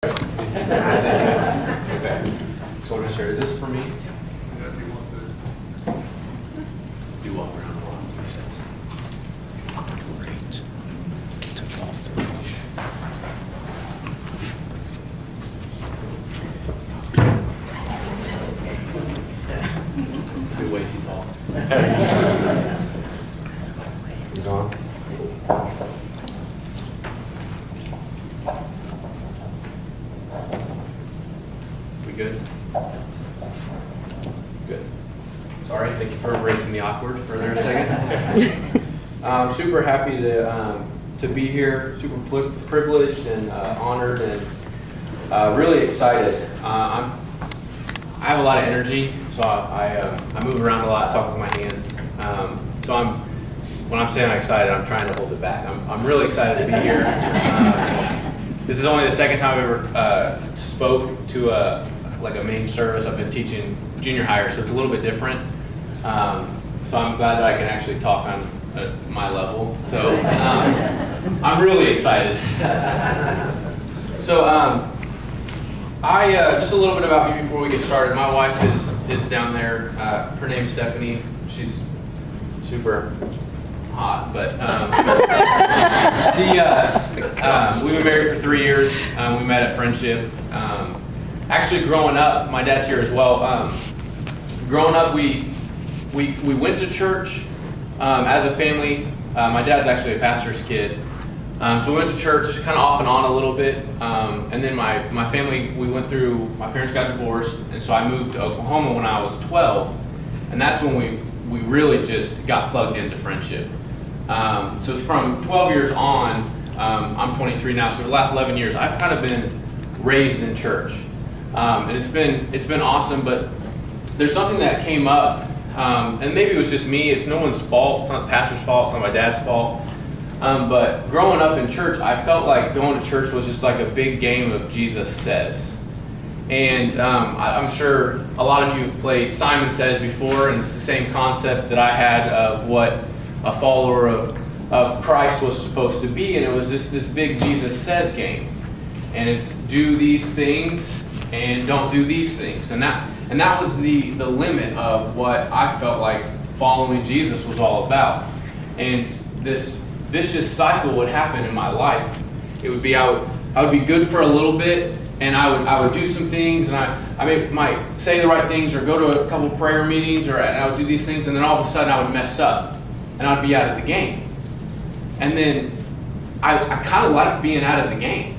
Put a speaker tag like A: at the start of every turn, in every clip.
A: Okay. So what is is this for me? Do walk around a lot.
B: Great. Took off the leash.
A: You're way too tall. He's on. We good? Good. Sorry, thank you for embracing the awkward for there a second. I'm super happy to be here, super privileged and honored and really excited. I have a lot of energy, so I move around a lot, talk with my hands. So when I'm saying I'm excited, I'm trying to hold it back. I'm really excited to be here. This is only the second time I've ever spoke to a main service. I've been teaching junior higher, so it's a little bit different. So I'm glad that I can actually talk on my level. So I'm really excited. So I just a little bit about me before we get started. My wife is down there. Her name's Stephanie. She's super hot, but we've been married for 3 years. We met at Friendship. Actually, growing up, my dad's here as well. Growing up, we went to church as a family. My dad's actually a pastor's kid. So we went to church kind of off and on a little bit. And then my family, my parents got divorced, and so I moved to Oklahoma when I was 12. And that's when we really just got plugged into Friendship. So from 12 years on, I'm 23 now, so for the last 11 years, I've kind of been raised in church. And it's been awesome, but there's something that came up, and maybe it was just me. It's no one's fault. It's not the pastor's fault. It's not my dad's fault. But growing up in church, I felt like going to church was just like a big game of Jesus Says. And I'm sure a lot of you have played Simon Says before, and it's the same concept that I had of what a follower of Christ was supposed to be, and it was just this big Jesus Says game. And it's do these things and don't do these things. And that was the limit of what I felt like following Jesus was all about. And this vicious cycle would happen in my life. It would be I would be good for a little bit, and I would do some things, and I might say the right things or go to a couple prayer meetings, or I would do these things, and then all of a sudden I would mess up, and I'd be out of the game. And then I kind of like being out of the game.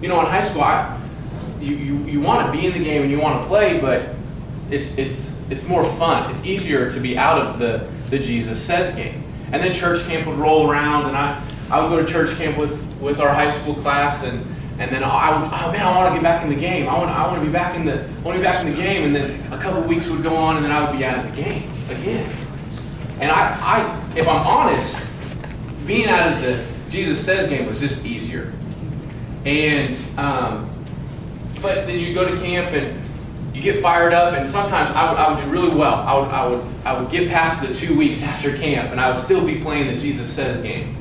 A: You know, in high school, you want to be in the game and you want to play, but it's more fun. It's easier to be out of the Jesus Says game. And then church camp would roll around, and I would go to church camp with our high school class, and then I want to get back in the game. I want to be back in the game. And then a couple weeks would go on, and then I would be out of the game again. And if I'm honest, being out of the Jesus Says game was just easier. And but then you go to camp and you get fired up, and sometimes I would do really well. I would get past the 2 weeks after camp, and I would still be playing the Jesus Says game.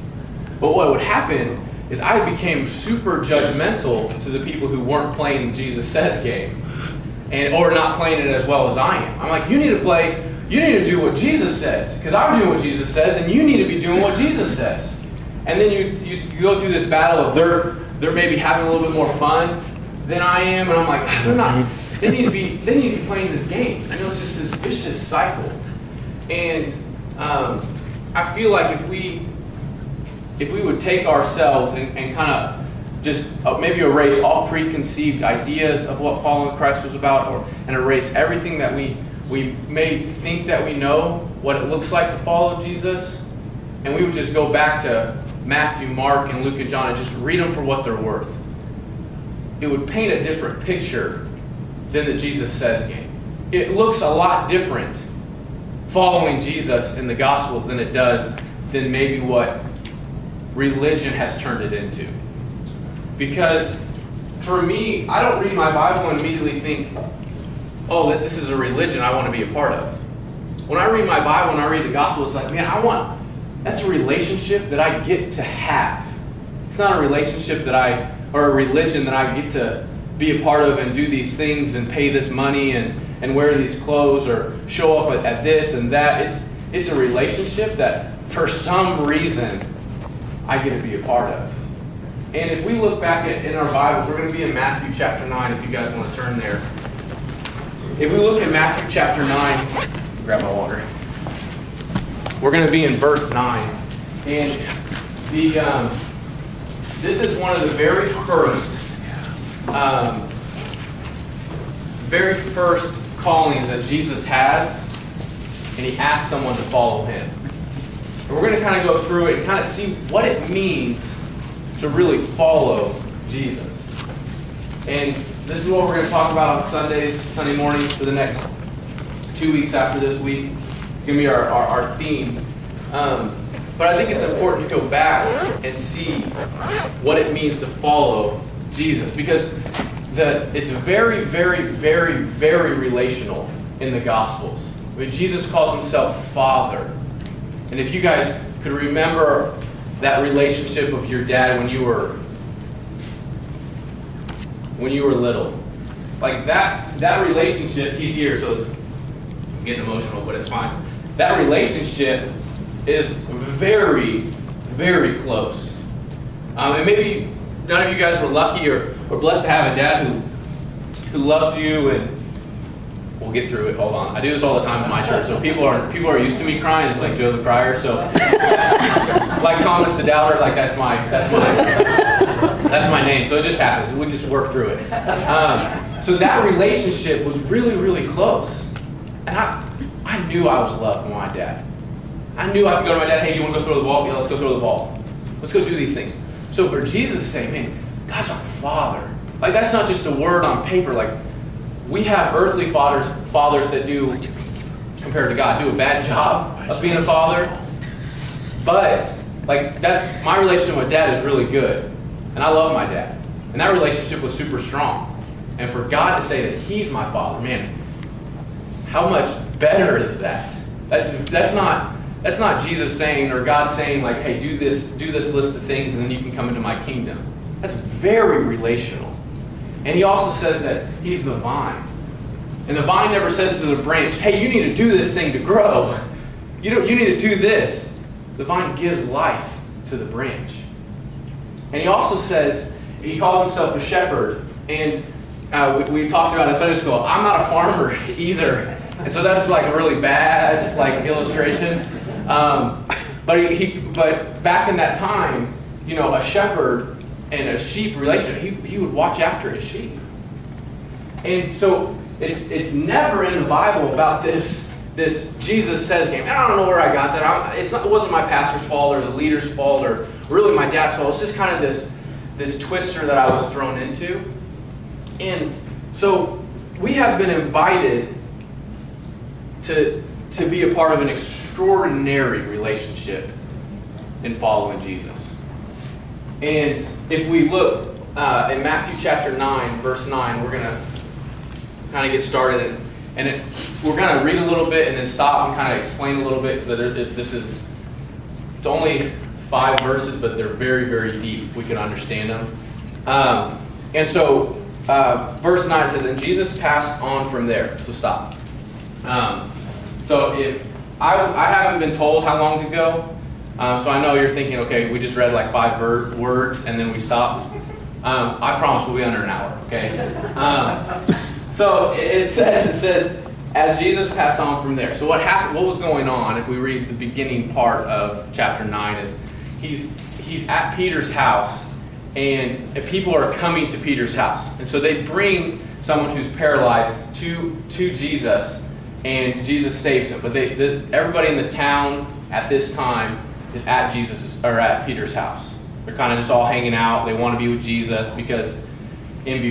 A: But what would happen is I became super judgmental to the people who weren't playing the Jesus Says game, or not playing it as well as I am. I'm like, you need to do what Jesus says, because I'm doing what Jesus says, and you need to be doing what Jesus says. And then you go through this battle of they're maybe having a little bit more fun than I am, and I'm like, they're not. They need to be playing this game. I know it's just this vicious cycle. And I feel like if we would take ourselves and kind of just maybe erase all preconceived ideas of what following Christ was about, and erase everything that we may think that we know what it looks like to follow Jesus, and we would just go back to Matthew, Mark, and Luke, and John, and just read them for what they're worth, it would paint a different picture than the Jesus Says game. It looks a lot different following Jesus in the Gospels than it does than maybe what religion has turned it into. Because for me, I don't read my Bible and immediately think, oh, this is a religion I want to be a part of. When I read my Bible and I read the Gospel, it's like, man, that's a relationship that I get to have. It's not a relationship or a religion that I get to be a part of and do these things and pay this money and wear these clothes or show up at this and that. It's a relationship that for some reason I get to be a part of. And if we look back in our Bibles, we're going to be in Matthew chapter 9 if you guys want to turn there. If we look at Matthew chapter 9, grab my water. We're going to be in verse 9. And this is one of the very first callings that Jesus has, and he asks someone to follow him. And we're going to kind of go through it and kind of see what it means to really follow Jesus. And this is what we're going to talk about on Sundays, Sunday mornings for the next 2 weeks after this week. It's going to be our theme. But I think it's important to go back and see what it means to follow Jesus, because it's very, very, very, very relational in the Gospels. I mean, Jesus calls himself Father. And if you guys could remember that relationship of your dad when you were little, like that relationship, he's here, so I'm getting emotional, but it's fine. That relationship is very, very close. And maybe none of you guys were lucky or blessed to have a dad who loved you, and we'll get through it. Hold on. I do this all the time in my church, so people are used to me crying. It's like Joe the Crier. So like Thomas the Doubter, like that's my name. So it just happens. We just work through it. So that relationship was really, really close. And I knew I was loved by my dad. I knew I could go to my dad, hey, you want to go throw the ball? Yeah, let's go throw the ball. Let's go do these things. So for Jesus to say, man, God's our Father. Like, that's not just a word on paper. Like, we have earthly fathers that do, compared to God, do a bad job of being a father. But, like, that's my relationship with dad is really good. And I love my dad. And that relationship was super strong. And for God to say that he's my Father, man, how much better is that? That's not Jesus saying or God saying, like, hey, do this list of things and then you can come into my kingdom. That's very relational. And he also says that he's the vine. And the vine never says to the branch, hey, you need to do this thing to grow. You need to do this. The vine gives life to the branch. And he also says, he calls himself a shepherd. And we talked about in Sunday school, I'm not a farmer either. And so that's like a really bad illustration. But back in that time, a shepherd and a sheep relationship, he would watch after his sheep. And so it's never in the Bible about this Jesus says game. I don't know where I got that. It wasn't my pastor's fault or the leader's fault or really my dad's fault. It's just kind of this twister that I was thrown into. And so we have been invited to be a part of an extraordinary relationship in following Jesus. And if we look in Matthew chapter 9, verse 9, we're going to kind of get started. We're going to read a little bit and then stop and kind of explain a little bit, because it's only 5 verses, but they're very, very deep if we can understand them. And so verse 9 says, and Jesus passed on from there. So stop. So if I haven't been told how long to go, so I know you're thinking, okay, we just read like 5 words and then we stopped. I promise we'll be under an hour, okay? So it says, as Jesus passed on from there. So what happened? What was going on? If we read the beginning part of chapter 9, is he's at Peter's house, and people are coming to Peter's house, and so they bring someone who's paralyzed to Jesus, and Jesus saves him. But everybody in the town at this time is at Peter's house. They're kind of just all hanging out. They want to be with Jesus because in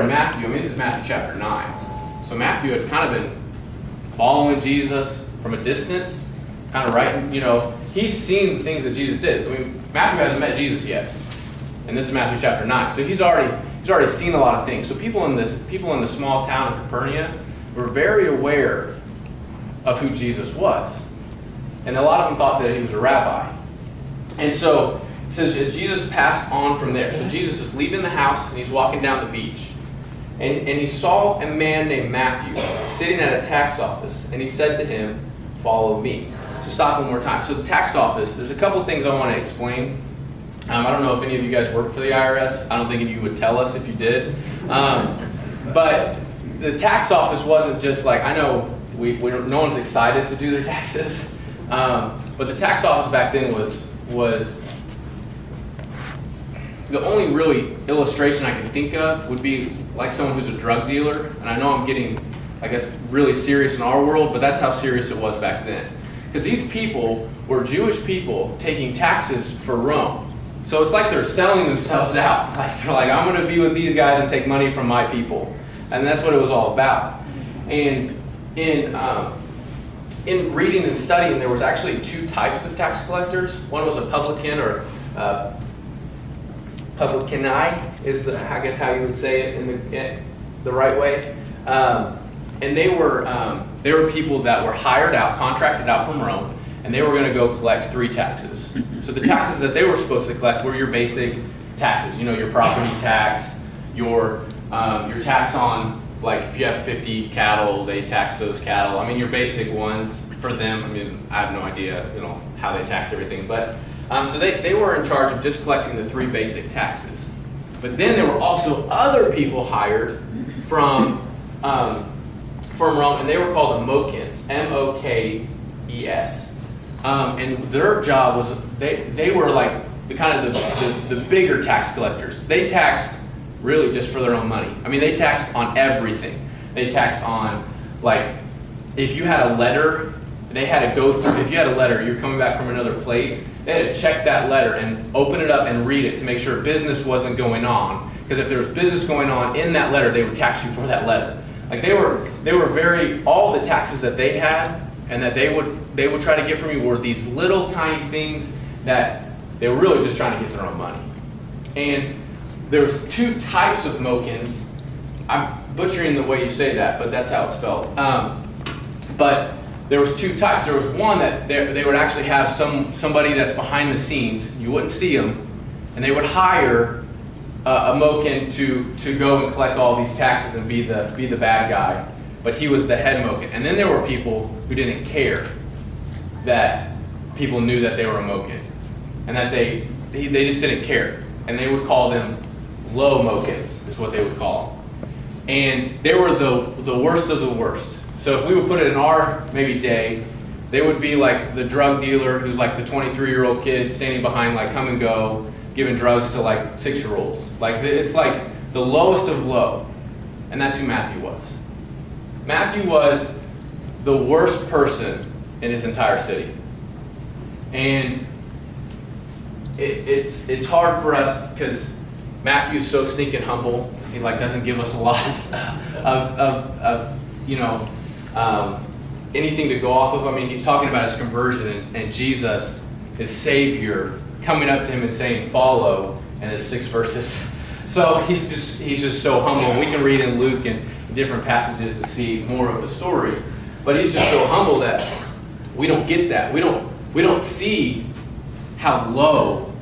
A: Matthew, this is Matthew chapter 9. So Matthew had kind of been following Jesus from a distance, kind of writing, he's seen the things that Jesus did. Matthew hasn't met Jesus yet. And this is Matthew chapter 9. So he's already seen a lot of things. So people in the small town of Capernaum were very aware of who Jesus was. And a lot of them thought that he was a rabbi. And so it says that Jesus passed on from there. So Jesus is leaving the house and he's walking down the beach. And he saw a man named Matthew sitting at a tax office, and he said to him, "Follow me." So stop one more time. So the tax office, there's a couple things I want to explain. I don't know if any of you guys work for the IRS. I don't think any of you would tell us if you did. But the tax office wasn't just like, I know no one's excited to do their taxes, but the tax office back then was the only really illustration I can think of would be like someone who's a drug dealer. And I know I'm getting, like, that's really serious in our world, but that's how serious it was back then. Because these people were Jewish people taking taxes for Rome. So it's like they're selling themselves out. Like they're like, I'm going to be with these guys and take money from my people. And that's what it was all about. And in reading and studying, there was actually two types of tax collectors. One was a publican, or publicani is I guess how you would say it in the right way. And they were people that were hired out, contracted out from Rome, and they were going to go collect 3 taxes. So the taxes that they were supposed to collect were your basic taxes. Your property tax, your tax on, like, if you have 50 cattle, they tax those cattle. I mean, your basic ones for them. I mean, I have no idea, how they tax everything. But so they were in charge of just collecting the 3 basic taxes. But then there were also other people hired from Rome, and they were called the Mokens, M-O-K-E-S. And their job was they were like the kind of the bigger tax collectors. They taxed really just for their own money. I mean, they taxed on everything. They taxed on, like, if you had a letter, they had to go through. If you had a letter, you're coming back from another place, they had to check that letter and open it up and read it to make sure business wasn't going on. Because if there was business going on in that letter, they would tax you for that letter. Like they were all the taxes that they had and that they would try to get from you were these little tiny things that they were really just trying to get their own money. And there's 2 types of Mokens. I'm butchering the way you say that, but that's how it's spelled. But there was 2 types. There was one that they would actually have somebody that's behind the scenes. You wouldn't see them, and they would hire a Moken to go and collect all these taxes and be the bad guy. But he was the head Moken. And then there were people who didn't care that people knew that they were a Moken, and that they just didn't care. And they would call them low Mokens, is what they would call them. And they were the worst of the worst. So if we would put it in our maybe day, they would be like the drug dealer who's like the 23-year-old kid standing behind like Come and Go, giving drugs to like 6-year-olds. Like it's like the lowest of low. And that's who Matthew was. Matthew was the worst person in his entire city. And it's hard for us because Matthew's so sneaking humble. He like doesn't give us a lot of anything to go off of. I mean, he's talking about his conversion and Jesus, his Savior, coming up to him and saying, "Follow," and there's 6 verses. So he's just so humble. We can read in Luke and different passages to see more of the story, but he's just so humble that we don't get that. We don't see how low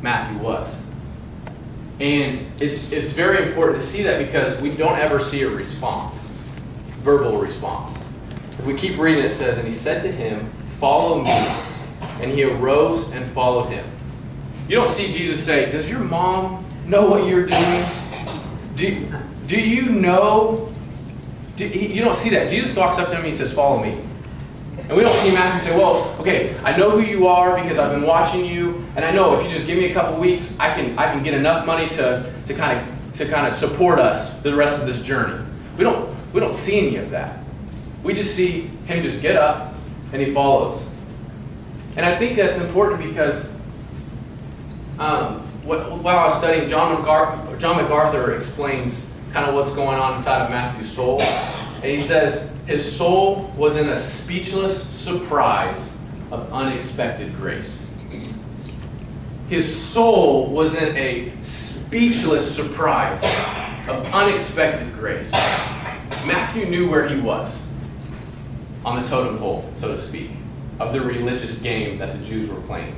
A: Matthew was. And it's very important to see that because we don't ever see a response, verbal response. If we keep reading, it says, "And he said to him, 'Follow me,' and he arose and followed him." You don't see Jesus say, "Does your mom know what you're doing? Do you know?" You don't see that. Jesus walks up to him and he says, "Follow me." And we don't see Matthew say, "Well, okay, I know who you are because I've been watching you, and I know if you just give me a couple weeks, I can get enough money to kind of support us the rest of this journey." We don't see any of that. We just see him just get up and he follows. And I think that's important because while I was studying, John MacArthur explains kind of what's going on inside of Matthew's soul. And he says his soul was in a speechless surprise of unexpected grace. His soul was in a speechless surprise of unexpected grace. Matthew knew where he was on the totem pole, so to speak, of the religious game that the Jews were playing.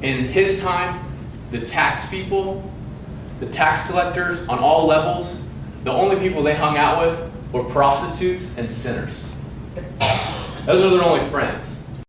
A: In his time, the tax people the tax collectors on all levels, the only people they hung out with were prostitutes and sinners. Those are their only friends.